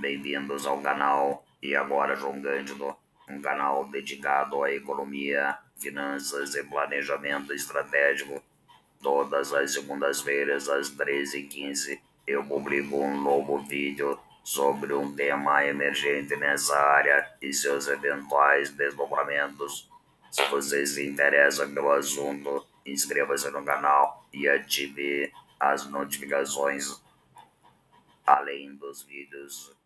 Bem-vindos ao canal E Agora João Cândido, um canal dedicado à economia, finanças e planejamento estratégico. Todas as segundas-feiras, às 13h15, eu publico um novo vídeo sobre um tema emergente nessa área e seus eventuais desdobramentos. Se você se interessa pelo assunto, inscreva-se no canal e ative as notificações. Além dos vídeos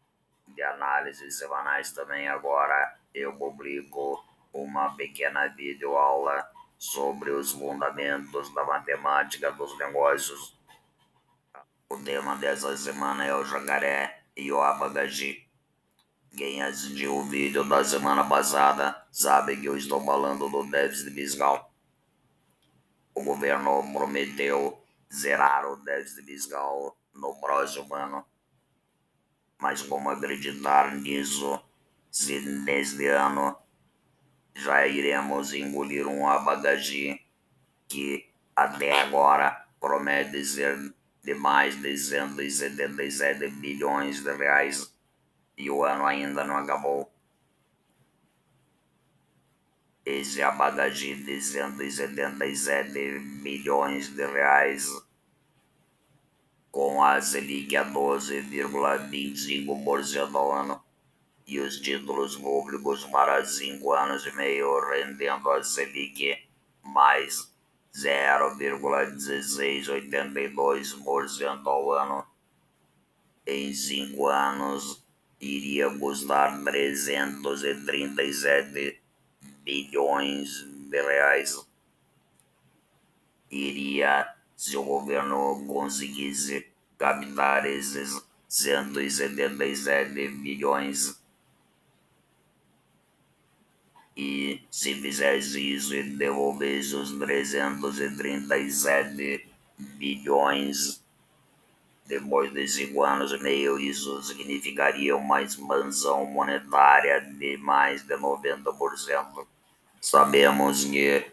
de análises semanais, também agora eu publico uma pequena videoaula sobre os fundamentos da matemática dos negócios. O tema dessa semana é o jacaré e o abacaxi. Quem assistiu o vídeo da semana passada sabe que eu estou falando do déficit fiscal. O governo prometeu zerar o déficit fiscal no próximo ano. Mas como acreditar nisso se neste ano já iremos engolir um abacaxi que até agora promete ser de mais de 177 bilhões de reais e o ano ainda não acabou. Esse abacaxi de 177 bilhões de reais com a Selic a 12,25% ao ano e os títulos públicos para 5 anos e meio rendendo a Selic mais 0,1682% ao ano. Em 5 anos iria custar 337 bilhões de reais. Se o governo conseguisse captar esses 177 bilhões, e se fizesse isso e devolvesse os 337 bilhões depois de 5 anos e meio, isso significaria uma expansão monetária de mais de 90%. Sabemos que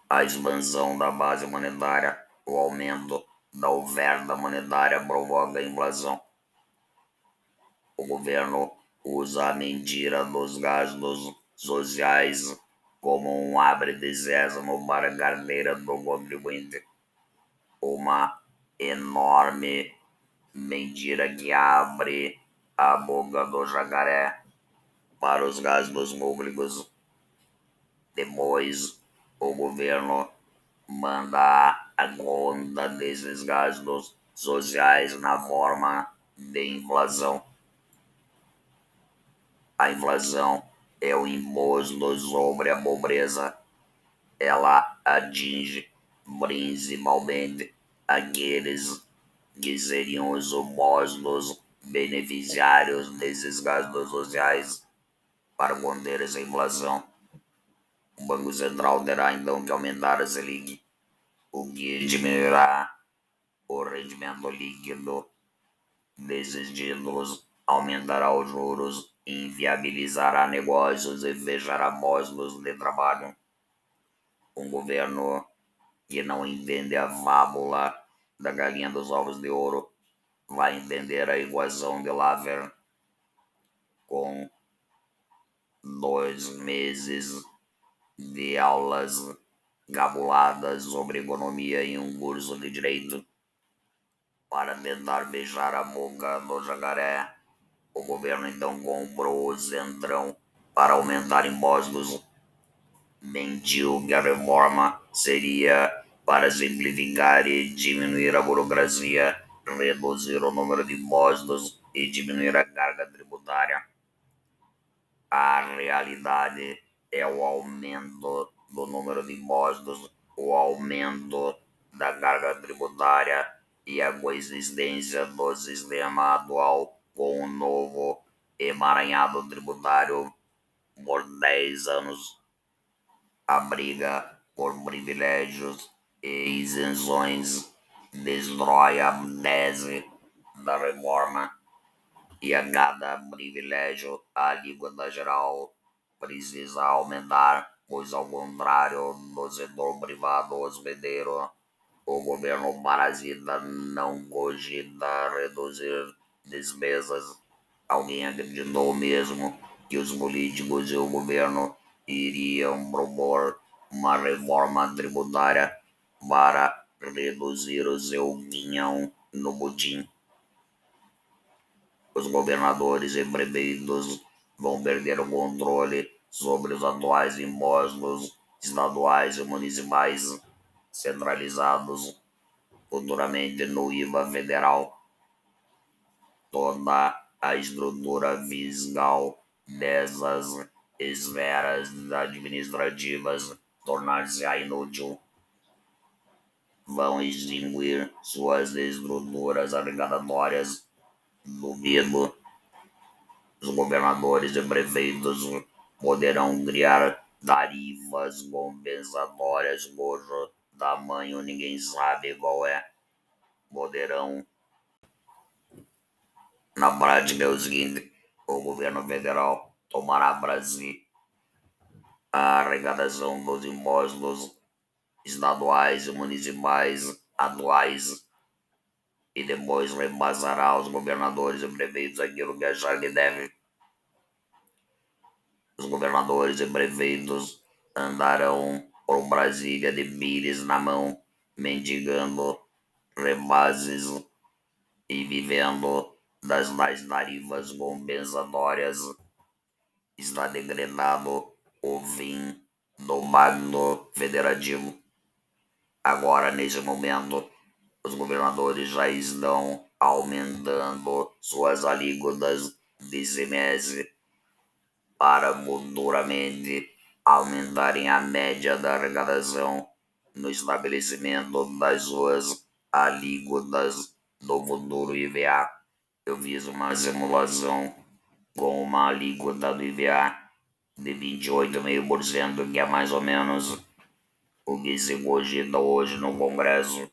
a expansão da base monetária, o aumento da oferta monetária provoca inflação. O governo usa a mentira dos gastos sociais como um abre de sésamo para a carteira do contribuinte. Uma enorme mentira que abre a boca do jacaré para os gastos públicos. Depois, o governo manda a conta desses gastos sociais na forma de inflação. A inflação é o imposto sobre a pobreza. Ela atinge principalmente aqueles que seriam os supostos beneficiários desses gastos sociais. Para conter essa inflação, o Banco Central terá então que aumentar a Selic, o que diminuirá o rendimento líquido desses títulos, aumentará os juros, inviabilizará negócios e fechará postos de trabalho. Um governo que não entende a fábula da galinha dos ovos de ouro vai entender a equação de Laffer. Com 2 meses de aulas cabuladas sobre economia em um curso de direito para tentar beijar a boca do jacaré, o governo então comprou o Centrão para aumentar impostos. Mentiu que a reforma seria para simplificar e diminuir a burocracia, reduzir o número de impostos e diminuir a carga tributária. A realidade é o aumento do número de impostos, o aumento da carga tributária e a coexistência do sistema atual com o novo emaranhado tributário por 10 anos. A briga por privilégios e isenções destrói a tese da reforma e a cada privilégio a alíquota geral precisa aumentar, pois ao contrário do setor privado hospedeiro, o governo parasita não cogita reduzir despesas. Alguém acreditou mesmo que os políticos e o governo iriam propor uma reforma tributária para reduzir o seu quinhão no butim. Os governadores e prefeitos vão perder o controle sobre os atuais impostos estaduais e municipais centralizados futuramente no IVA federal. Toda a estrutura fiscal dessas esferas administrativas tornar-se-á inútil. Vão extinguir suas estruturas arrecadatórias. Duvido. Os governadores e prefeitos poderão criar tarifas compensatórias cujo tamanho ninguém sabe qual é. Poderão. Na prática é o seguinte: o governo federal tomará para si a arrecadação dos impostos estaduais e municipais atuais e depois repassará aos governadores e prefeitos aquilo que achar que deve. Os governadores e prefeitos andarão por Brasília de pires na mão, mendigando repasses e vivendo das tais tarifas compensatórias. Está decretado o fim do Pacto Federativo. Agora, nesse momento, os governadores já estão aumentando suas alíquotas de ICMS para futuramente aumentarem a média da arrecadação no estabelecimento das suas alíquotas do futuro IVA. Eu fiz uma simulação com uma alíquota do IVA de 28,5%, que é mais ou menos o que se cogita hoje no Congresso.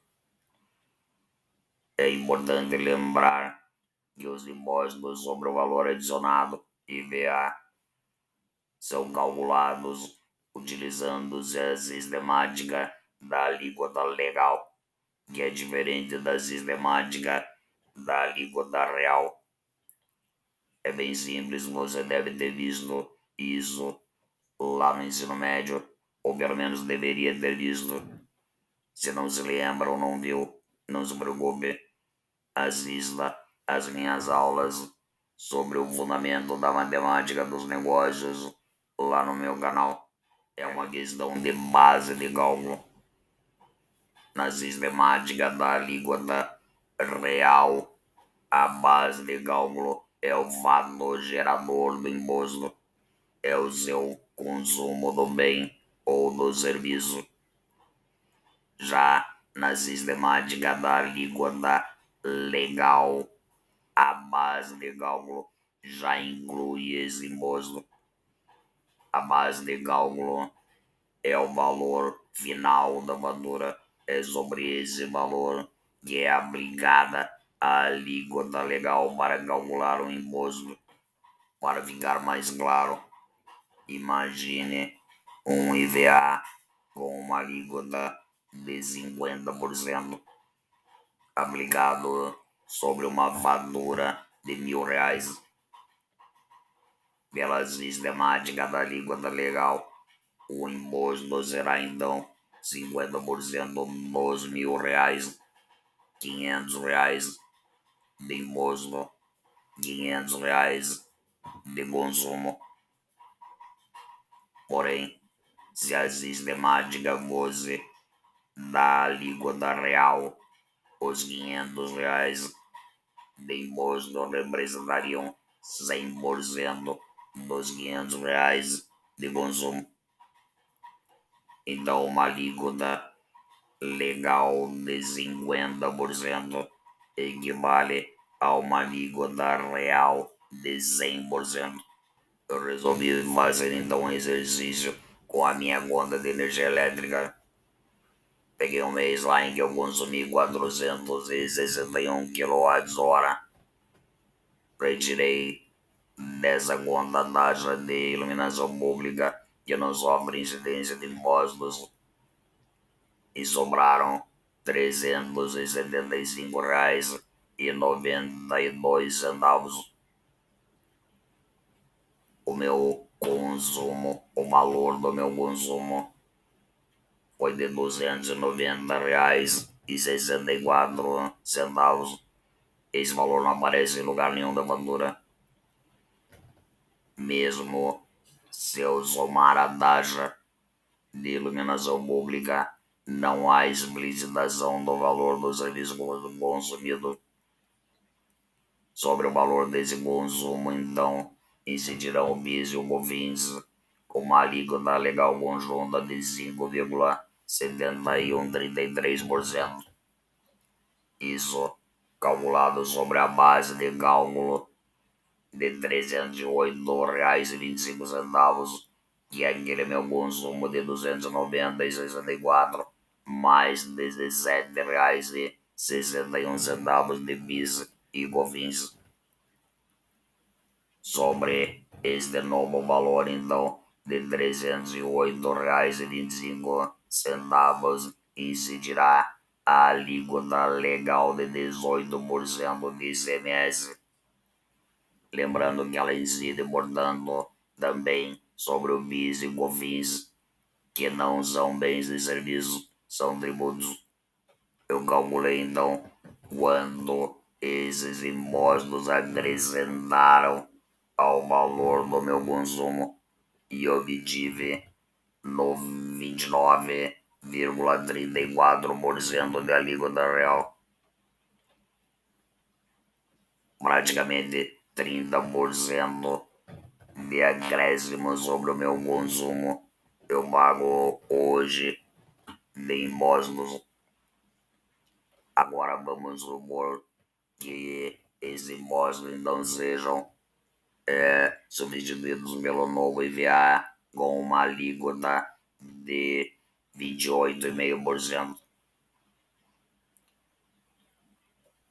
É importante lembrar que os impostos sobre o valor adicionado, IVA, são calculados utilizando-se a sistemática da alíquota legal, que é diferente da sistemática da alíquota real. É bem simples, você deve ter visto isso lá no ensino médio, ou pelo menos deveria ter visto. Se não se lembra ou não viu, não se preocupe, assista às minhas aulas sobre o fundamento da matemática dos negócios lá no meu canal. É uma questão de base de cálculo. Na sistemática da alíquota real, a base de cálculo é o fator gerador do imposto, é o seu consumo do bem ou do serviço. Já na sistemática da alíquota legal, a base de cálculo já inclui esse imposto. A base de cálculo é o valor final da fatura. É sobre esse valor que é aplicada a alíquota legal para calcular o imposto. Para ficar mais claro, imagine um IVA com uma alíquota de 50% aplicado sobre uma fatura de R$ 1.000. Pela sistemática da alíquota legal, o imposto será então 50% dos R$ 1.000, R$ 500 de imposto, R$ 500 de consumo. Porém, se a sistemática fosse da alíquota real, os R$ 500 de imposto representariam 100% dos R$ 500 de consumo. Então, uma alíquota legal de 50% equivale a uma alíquota real de 100%. Eu resolvi fazer então um exercício com a minha conta de energia elétrica. Peguei um mês lá em que eu consumi 461 kWh. Retirei dessa conta a taxa de iluminação pública, que não sofre incidência de impostos, e sobraram R$ 375,92. o valor do meu consumo foi de R$ 290,64. Esse valor não aparece em lugar nenhum da fatura. Mesmo se eu somar a taxa de iluminação pública, não há explicitação do valor do serviço consumido. Sobre o valor desse consumo, então, incidirão o PIS e o COFINS com uma alíquota legal conjunta de 5,7133%. Isso calculado sobre a base de cálculo de R$ 308,25, que é aquele meu consumo de 290,64, mais R$ 17,61 de PIS e COFINS. Sobre este novo valor, então, de R$ 308,25, incidirá a alíquota legal de 18% de ICMS. Lembrando que ela incide, portanto, também sobre o PIS e COFINS, que não são bens e serviços, são tributos. Eu calculei, então, quanto esses impostos acrescentaram ao valor do meu consumo e obtive no 29,34% de alíquota real. Praticamente 30% de acréscimo sobre o meu consumo eu pago hoje de impostos. Agora vamos supor que esses impostos então sejam substituídos pelo novo IVA com uma alíquota de 28,5%,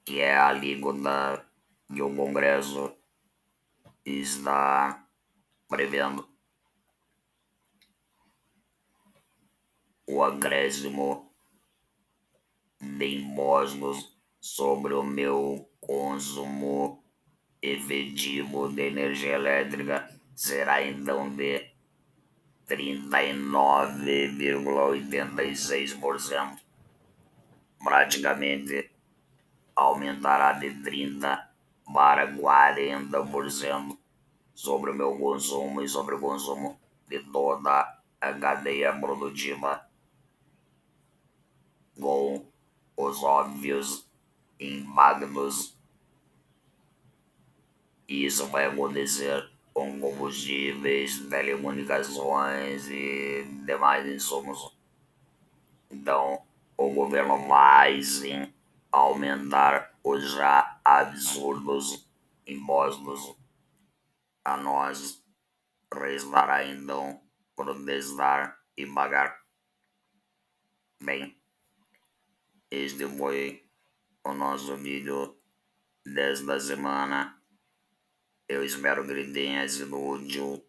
que é a alíquota que o Congresso está prevendo. O acréscimo de impostos sobre o meu consumo efetivo de energia elétrica será então de 39,86%. Praticamente aumentará de 30% para 40% sobre o meu consumo e sobre o consumo de toda a cadeia produtiva, com os óbvios impactos. Isso vai acontecer com combustíveis, telecomunicações e demais insumos. Então, o governo vai sim aumentar os já absurdos impostos. A nós restará então protestar e pagar. Bem, este foi o nosso vídeo desta semana. Eu espero que ele tenha sido útil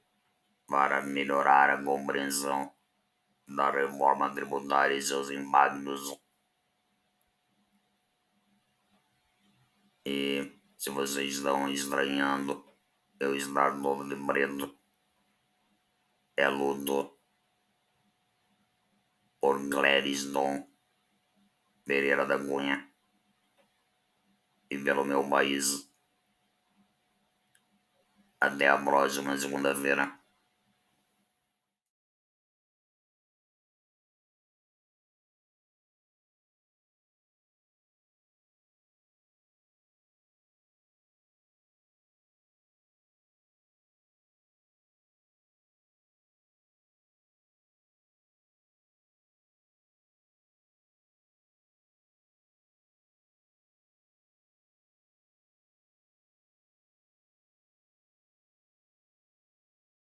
para melhorar a compreensão da reforma tributária e seus impactos. E se vocês estão estranhando eu estar todo de preto, é luto por Gladstone Pereira da Cunha e pelo meu país. Até a próxima segunda-feira.